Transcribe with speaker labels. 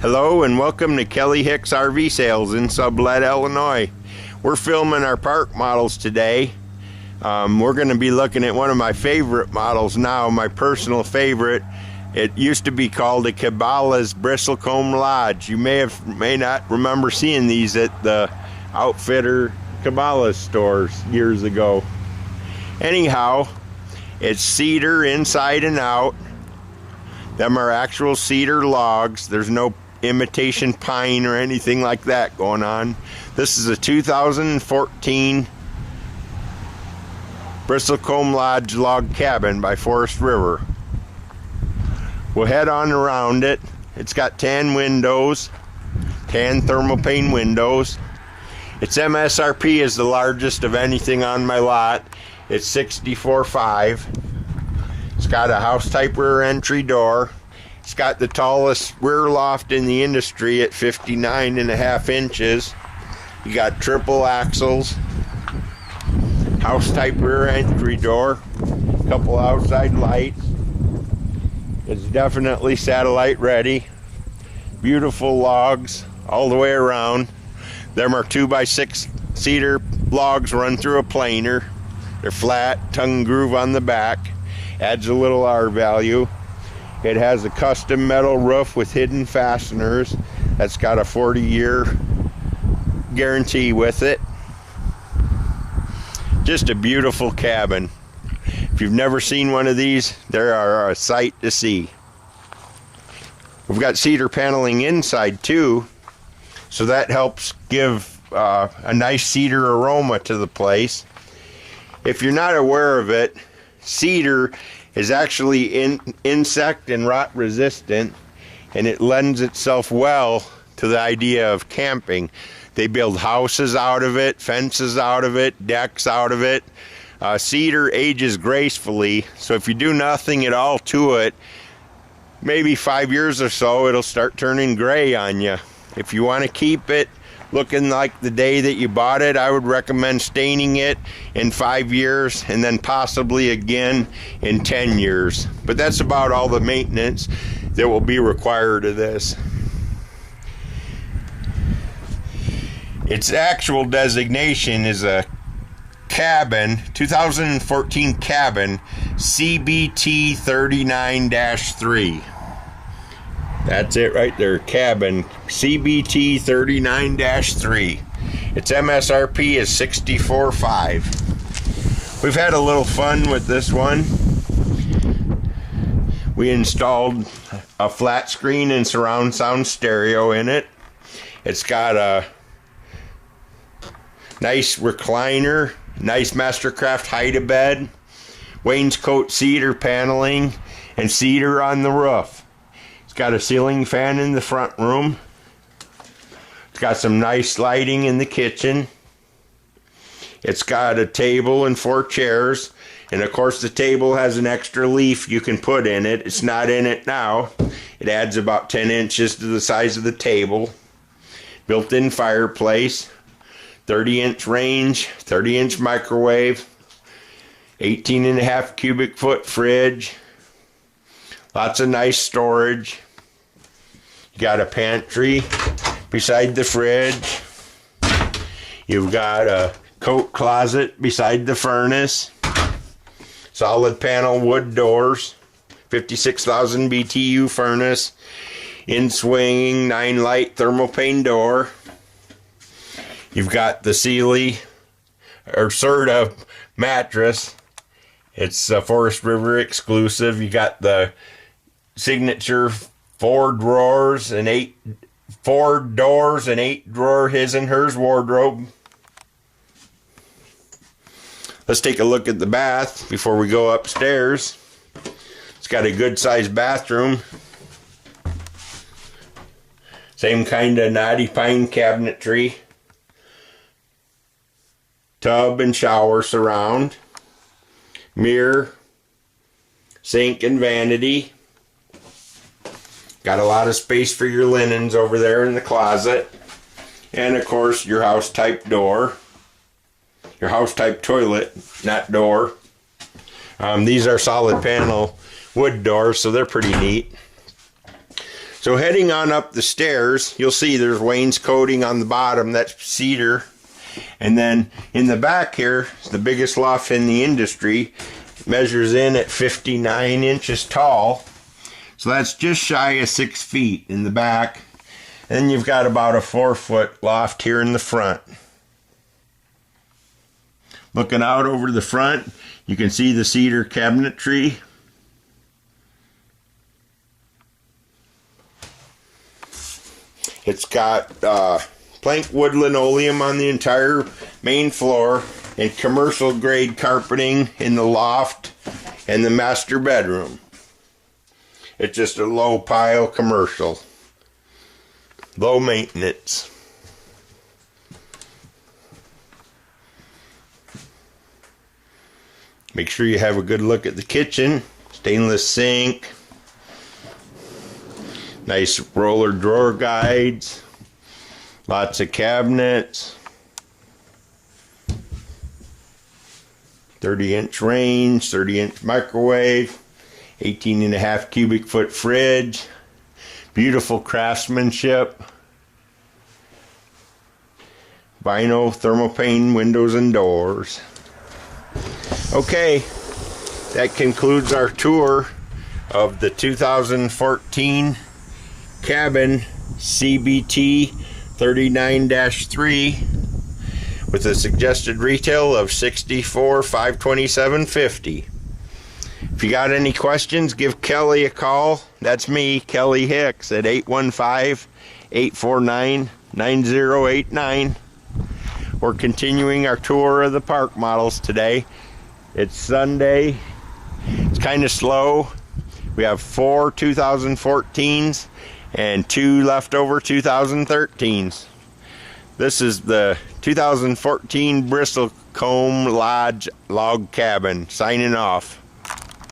Speaker 1: Hello and welcome to Kelly Hicks RV Sales in Sublette, Illinois. We're filming our park models today. We're going to be looking at one of my favorite models now, my personal favorite. It used to be called a Cabelas Bristlecomb Lodge. You may not remember seeing these at the outfitter Cabelas stores years ago. Anyhow, it's cedar inside and out. Them are actual cedar logs. There's no imitation pine or anything like that going on. This is a 2014 Bristlecomb Lodge log cabin by Forest River. We'll head on around it. It's got tan windows, tan thermal pane windows. Its MSRP is the largest of anything on my lot. It's $64,500. It's got a house type rear entry door. It's got the tallest rear loft in the industry at 59.5 inches. You got triple axles, house type rear entry door, a couple outside lights. It's definitely satellite ready. Beautiful logs all the way around. Them are 2x6 cedar logs run through a planer. They're flat, tongue and groove on the back. Adds a little R value. It has a custom metal roof with hidden fasteners. That's got a 40-year guarantee with it. Just a beautiful cabin. If you've never seen one of these, they are a sight to see. We've got cedar paneling inside too, so that helps give a nice cedar aroma to the place. If you're not aware of it, cedar is actually insect and rot resistant, and it lends itself well to the idea of camping. They build houses out of it, fences out of it, decks out of it. Cedar ages gracefully, so if you do nothing at all to it, maybe 5 years or so, it'll start turning gray on you. If you want to keep it looking like the day that you bought it, I would recommend staining it in 5 years and then possibly again in 10 years. But that's about all the maintenance that will be required of this. Its actual designation is a cabin, 2014 cabin, CBT 39-3. That's it right there, cabin, CBT 39-3. Its MSRP is $64,500. We've had a little fun with this one. We installed a flat screen and surround sound stereo in it. It's got a nice recliner, nice Mastercraft hide-a-bed, wainscot cedar paneling, and cedar on the roof. It's got a ceiling fan in the front room. It's got some nice lighting in the kitchen. It's got a table and 4 chairs. And of course the table has an extra leaf you can put in it. It's not in it now. It adds about 10 inches to the size of the table. Built-in fireplace. 30-inch range. 30-inch microwave. 18.5 cubic foot fridge. Lots of nice storage. You got a pantry beside the fridge. You've got a coat closet beside the furnace. Solid panel wood doors. 56,000 BTU furnace. In-swinging 9-light thermal pane door. You've got the Sealy or Circa mattress. It's a Forest River exclusive. You got the signature 4 doors and 8 drawer his and hers wardrobe. Let's take a look at the bath before we go upstairs. It's got a good sized bathroom. Same kind of knotty pine cabinetry. Tub and shower surround. Mirror. Sink and vanity. Got a lot of space for your linens over there in the closet. And of course your house type door. Your house type toilet, not door. These are solid panel wood doors, so they're pretty neat. So heading on up the stairs, you'll see there's wainscoting on the bottom, that's cedar. And then in the back here, the biggest loft in the industry, measures in at 59 inches tall. So that's just shy of 6 feet in the back. And then you've got about a 4-foot loft here in the front. Looking out over the front, you can see the cedar cabinetry. It's got plank wood linoleum on the entire main floor and commercial grade carpeting in the loft and the master bedroom. It's just a low pile commercial. Low maintenance. Make sure you have a good look at the kitchen. Stainless sink. Nice roller drawer guides. Lots of cabinets. 30-inch range, 30-inch microwave, 18.5 cubic foot fridge. Beautiful craftsmanship. Vinyl thermopane windows and doors. Okay, that concludes our tour of the 2014 cabin CBT 39-3 with a suggested retail of $64,527.50. If you got any questions, give Kelly a call. That's me, Kelly Hicks, at 815-849-9089. We're continuing our tour of the park models today. It's Sunday. It's kind of slow. We have 4 2014s and 2 leftover 2013s. This is the 2014 Bristlecomb Lodge Log Cabin. Signing off.